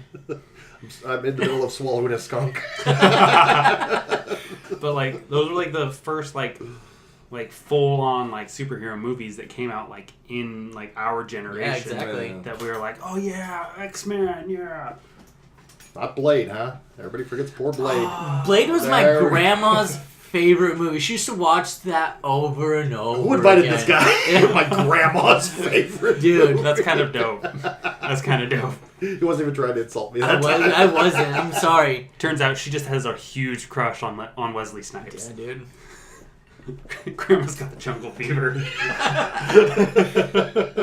I'm in the middle of swallowing a skunk. But like those were like the first like full on like superhero movies that came out like in like our generation. Yeah, exactly. That we were like, oh yeah, X-Men, yeah. Not Blade, huh? Everybody forgets poor Blade. Blade was my There we- grandma's favorite movie. She used to watch that over and over. Who invited again. this guy? My grandma's favorite. Dude, That's kind of dope. That's kind of dope. He wasn't even trying to insult me. I wasn't. I'm sorry. Turns out she just has a huge crush on Wesley Snipes. Yeah, dude. Grandma's got the jungle fever.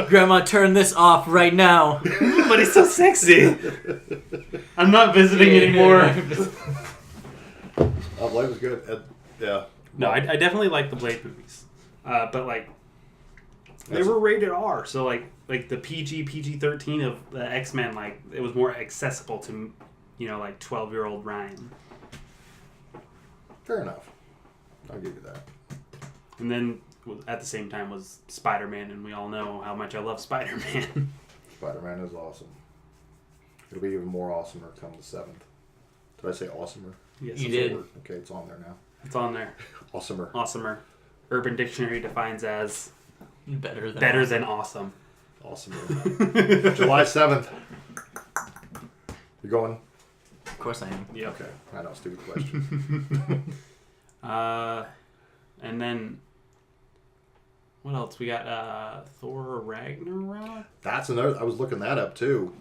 Grandma, turn this off right now. But he's so sexy. I'm not visiting anymore. Oh, Blade was good. Yeah. No, I definitely like the Blade movies. But like they were rated R, so like the PG-13 of the X-Men, like it was more accessible to like 12-year-old Ryan. Fair enough. I'll give you that. And then at the same time was Spider-Man, and we all know how much I love Spider-Man. Spider-Man is awesome. It'll be even more awesomer come the 7th. Did I say awesomer? Yes, You That's a did. word. Okay, it's on there now. it's on there. Awesomer. Awesomer. Urban Dictionary defines as Better than awesome. Awesomer. July 7th. You going? Of course I am. Yeah. Okay. I know, stupid question. And then what else? We got Thor Ragnarok. That's another. I was looking that up too.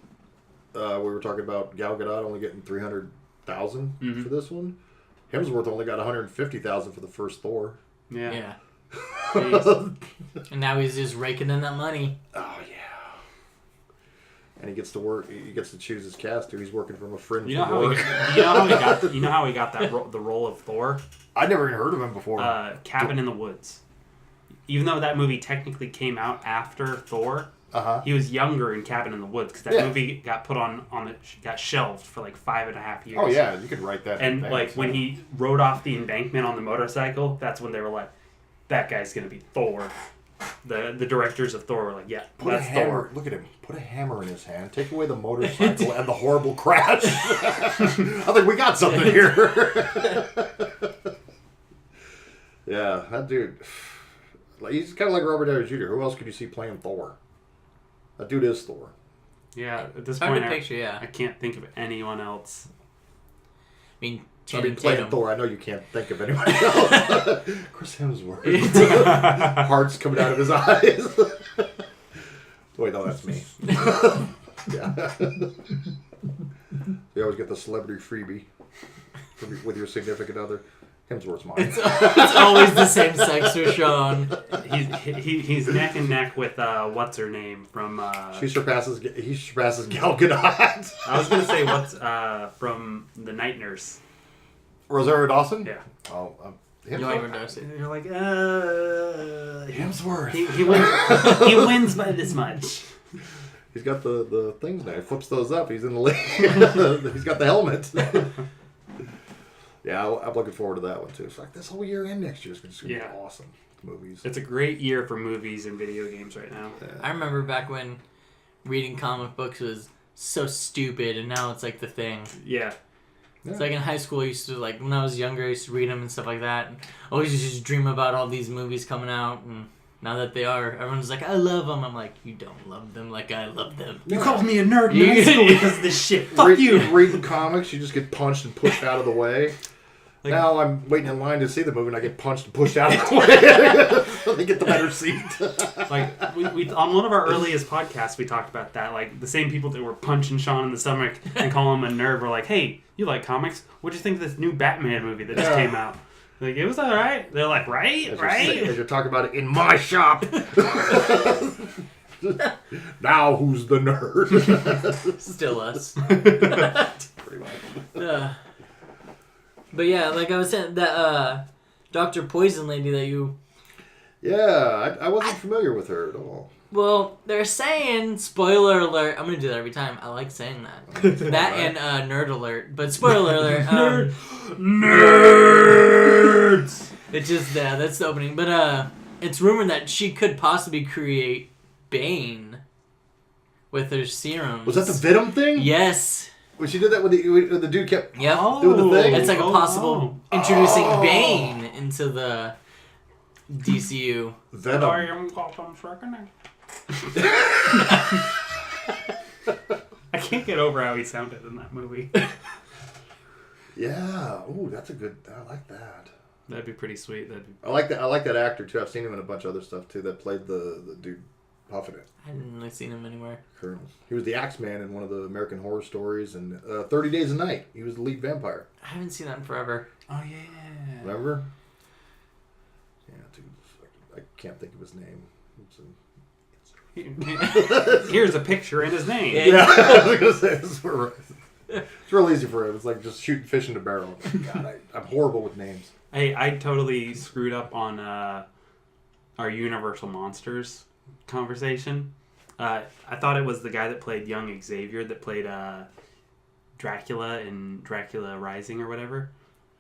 We were talking about Gal Gadot only getting 300,000 for this one. Hemsworth only got 150,000 for the first Thor. Yeah. Yeah. Jeez. And now he's just raking in that money. Oh yeah. And he gets to work. He gets to choose his cast too. He's working from a fringe. You know from how work. you know how he got that the role of Thor? I'd never even heard of him before. Cabin in the Woods. Even though that movie technically came out after Thor, he was younger in Cabin in the Woods because that movie got put got shelved for like 5.5 years. Oh yeah, you could write that. And in like advance, when he rode off the embankment on the motorcycle, that's when they were like, "That guy's gonna be Thor." The directors of Thor were like, "Yeah, Put a that's hammer. Thor." Look at him. Put a hammer in his hand. Take away the motorcycle and the horrible crash. I think we got something here. Yeah, that dude. He's kind of like Robert Downey Jr. Who else could you see playing Thor? That dude is Thor. Yeah, at this Hard point, to picture, yeah. I can't think of anyone else. I mean, I Channing mean, playing Tatum. Thor. I know you can't think of anybody else. Chris Hemsworth. Heart's coming out of his eyes. Wait, no, that's me. Yeah. You always get the celebrity freebie with your significant other. Hemsworth's mine. It's always the same sex for Sean. He's neck and neck with what's her name from. He surpasses Gal Gadot. I was gonna say what's from The Night Nurse. Rosario Dawson. Yeah. Oh, You don't even notice it. You're like, Hemsworth. he wins. He wins by this much. He's got the things now. He flips those up. He's in the league. He's got the helmet. Yeah, I'm looking forward to that one too. It's like this whole year and next year is going to be awesome. Movies. It's a great year for movies and video games right now. I remember back when reading comic books was so stupid, and now it's like the thing. Yeah. It's like in high school, I used to, like, when I was younger, I used to read them and stuff like that. And always just dream about all these movies coming out, and now that they are, everyone's like, I love them. I'm like, you don't love them like I love them. You called me a nerd in high school because of this shit. Fuck you. Reading comics, you just get punched and pushed out of the way. Like, now I'm waiting in line to see the movie, and I get punched and pushed out of the way. So they get the better seat. Like we on one of our earliest podcasts, we talked about that. Like the same people that were punching Sean in the stomach and calling him a nerd were like, "Hey, you like comics? What'd you think of this new Batman movie that just came out?" Like, it was all right. They're like, As right? you're talking about it in my shop. Now who's the nerd? Still us. Pretty much. But yeah, like I was saying, that Dr. Poison lady that you... Yeah, I wasn't familiar with her at all. Well, they're saying, spoiler alert, I'm going to do that every time. I like saying that. That and nerd alert. But spoiler alert. Nerds! It's just, that's the opening. But it's rumored that she could possibly create Bane with her serums. Was that the Venom thing? Yes. When she did that when the dude kept Yep. doing the thing? It's like a possible introducing Bane into the DCU. Venom. I can't get over how he sounded in that movie. Yeah. Ooh, that's a good... I like that. That'd be pretty sweet. I like that actor, too. I've seen him in a bunch of other stuff, too, that played the dude puffing it. I hadn't really seen him anywhere. Colonel. He was the Axeman in one of the American Horror Stories, and 30 Days a Night. He was the lead vampire. I haven't seen that in forever. Oh, yeah. Remember? Yeah, dude. I can't think of his name. Here's a picture in his name. Yeah, I was gonna say it's real easy for him. It's like just shooting fish in a barrel. God, I'm horrible with names. Hey, I totally screwed up on our Universal Monsters conversation. I thought it was the guy that played young Xavier that played Dracula in Dracula Rising or whatever.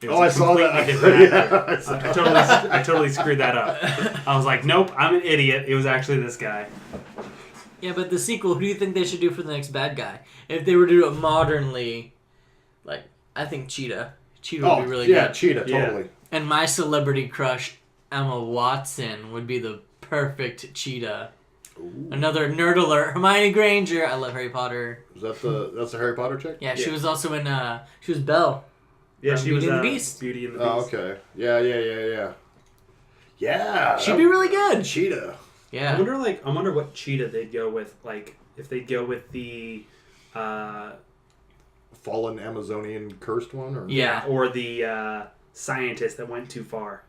It was I saw that. different Yeah, actor. I totally screwed that up. I was like, nope, I'm an idiot. It was actually this guy. Yeah, but the sequel, who do you think they should do for the next bad guy? If they were to do it modernly, like, I think Cheetah. Cheetah would be really yeah, good. Cheetah, Yeah. totally. And my celebrity crush, Emma Watson, would be the perfect Cheetah. Ooh. Another nerd alert. Hermione Granger. I love Harry Potter. Is that that's the Harry Potter chick? Yeah, she was also in, she was Belle. Yeah, From she was Beauty and the Beast. Beauty and the Beast. Oh, okay. Yeah. Yeah. She'd be really good. Cheetah. Yeah. I wonder what Cheetah they'd go with. Like, if they'd go with the Fallen Amazonian cursed one, or Yeah. or the scientist that went too far.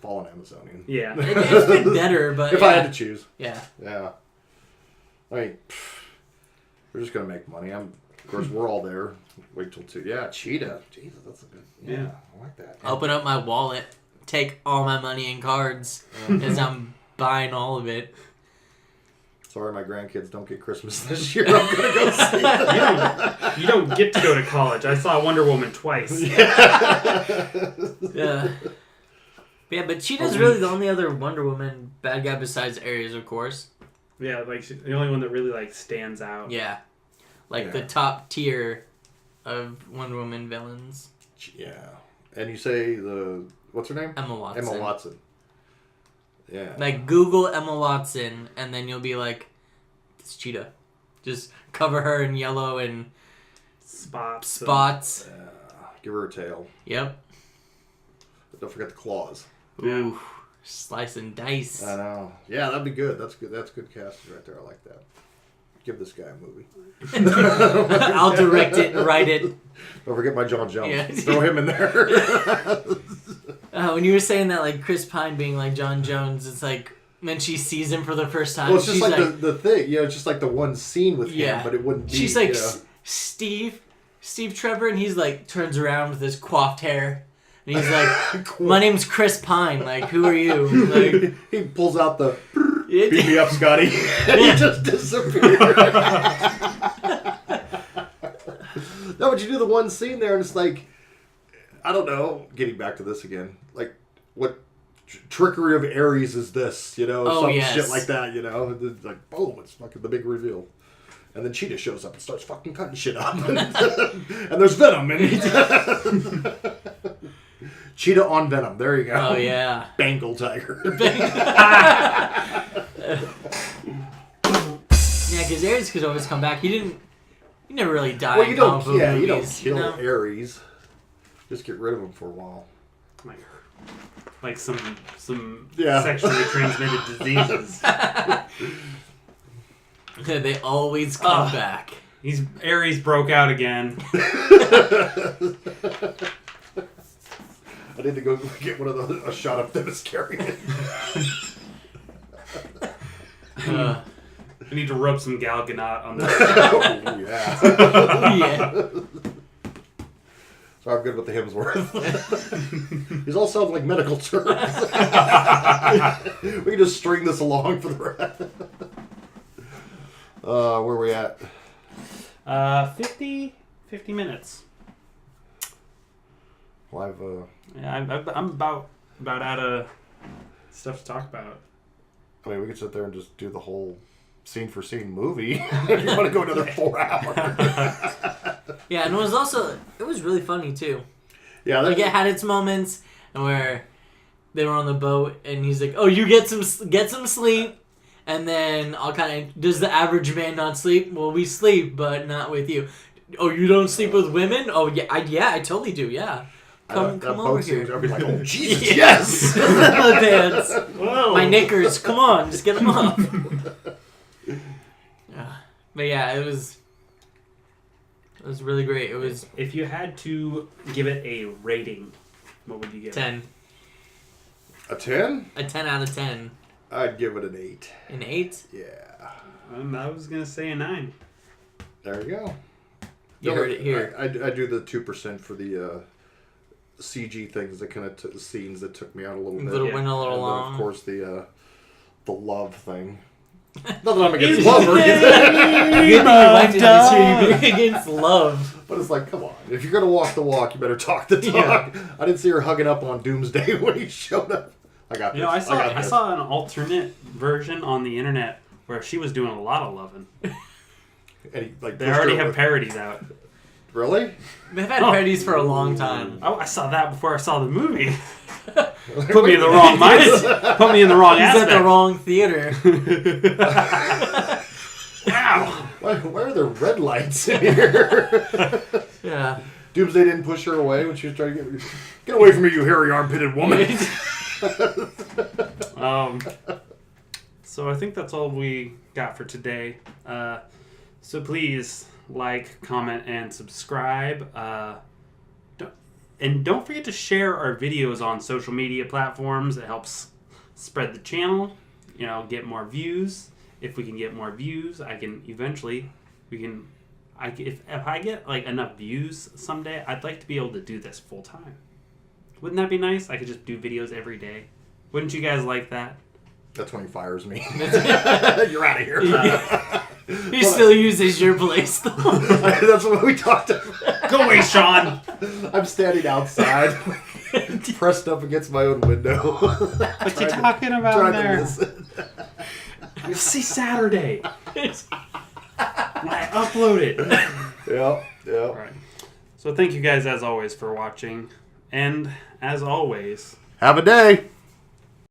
Fallen Amazonian. Yeah. It's been better, but If I had to choose, Yeah. yeah. I mean, we're just gonna make money. Of course, we're all there. Wait till 2. Yeah, Cheetah. Jesus, that's a good. Yeah, I like that. Open up my wallet, take all my money in cards, as I'm buying all of it. Sorry, my grandkids don't get Christmas this year. I'm gonna go see them. You don't get to go to college. I saw Wonder Woman twice. Yeah. Yeah, but Cheetah's really the only other Wonder Woman bad guy besides Ares, of course. Yeah, like the only one that really like stands out. Yeah. Like the Yeah. top tier of Wonder Woman villains. Yeah, and you say what's her name? Emma Watson. Emma Watson. Yeah. Like, Google Emma Watson, and then you'll be like, it's Cheetah. Just cover her in yellow and Spots. Give her a tail. Yep. But don't forget the claws. Ooh. Slice and dice. I know. Yeah, that'd be good. That's good. That's good casting right there. I like that. Give this guy a movie. I'll direct it and write it. Don't forget my John Jones. Yeah. Throw him in there. When you were saying that, like, Chris Pine being like John Jones, it's like, when she sees him for the first time, Well, it's just she's like the thing. You know, it's just like the one scene with Yeah. him, but it wouldn't be. she's like, you know. Steve Trevor, and he's like, turns around with his coiffed hair. And he's like, my name's Chris Pine. Like, who are you? Like, he pulls out the beat me up, Scotty, and he just disappears. No, but you do the one scene there, and it's like, I don't know. Getting back to this again, like, what trickery of Ares is this? You know, some shit like that. You know, it's like boom, it's fucking the big reveal. And then Cheetah shows up and starts fucking cutting shit up, and there's Venom, and Cheetah on Venom. There you go. oh, yeah. Bengal tiger. Yeah, because Ares could always come back. He never really died. Well, you don't. in comic book Yeah, you don't movies, kill know? Ares. Just get rid of him for a while. Like some Yeah. sexually transmitted diseases. They always come back. Ares broke out again. I need to go get one of those, a shot of Themyscira. I need to rub some Gal Gadot on that. Oh, yeah. Yeah. So I'm good with the Hemsworth. These all sound like medical terms. We can just string this along for the rest. Where are we at? 50 minutes. Well, Yeah, I'm about out of stuff to talk about. I mean, we could sit there and just do the whole scene for scene movie. If you want to go another 4 hours. Yeah, and it was really funny too. Yeah, Like it had its moments where they were on the boat and he's like, "Oh, you get some sleep," and then I'll kind of, "Does the average man not sleep?" "Well, we sleep, but not with you." "Oh, you don't sleep with women?" "Oh, yeah, I totally do. Yeah, come over here." I'd be like, "Oh Jesus, yes!" Pants. Whoa. My knickers. Come on, just get them off. But yeah, it was really great. It was If you had to give it a rating, what would you give 10. A 10? A 10 out of 10. I'd give it an 8. An 8? Yeah. I was going to say a 9. There you go. You heard it here. I do the 2% for the CG things that kind of took the scenes that took me out a little bit. Went a little And then, long. of course, the love thing. Not that I'm against love or anything, Good thing your wife didn't see you being against love. but it's like, come on. If you're going to walk the walk, you better talk the talk. I didn't see her hugging up on Doomsday when he showed up. I got this. I this. saw an alternate version on the internet where she was doing a lot of loving. And he, like, They pushed already her have with- parodies out. Really? They've had parodies for a long time. Oh, I saw that before I saw the movie. Put me in the wrong mindset. Put me in the wrong He's aspect. at the wrong theater. Wow. Why are there red lights in here? Yeah. Doomsday didn't push her away when she was trying to get away from me, you hairy armpitted woman. So I think that's all we got for today. So please like, comment, and subscribe. Don't forget to share our videos on social media platforms. It helps spread the channel. Get more views. If we can get more views, I can eventually if I get like enough views someday, I'd like to be able to do this full time. Wouldn't that be nice? I could just do videos every day. Wouldn't you guys like that? That's when he fires me. You're out of here. He still uses your place, though. That's what we talked about. Go away, Sean. I'm standing outside, pressed up against my own window. What you talking about Trying to there? listen. You'll see Saturday when I upload it. Yep. All right. So thank you guys as always for watching, and as always, Have a day.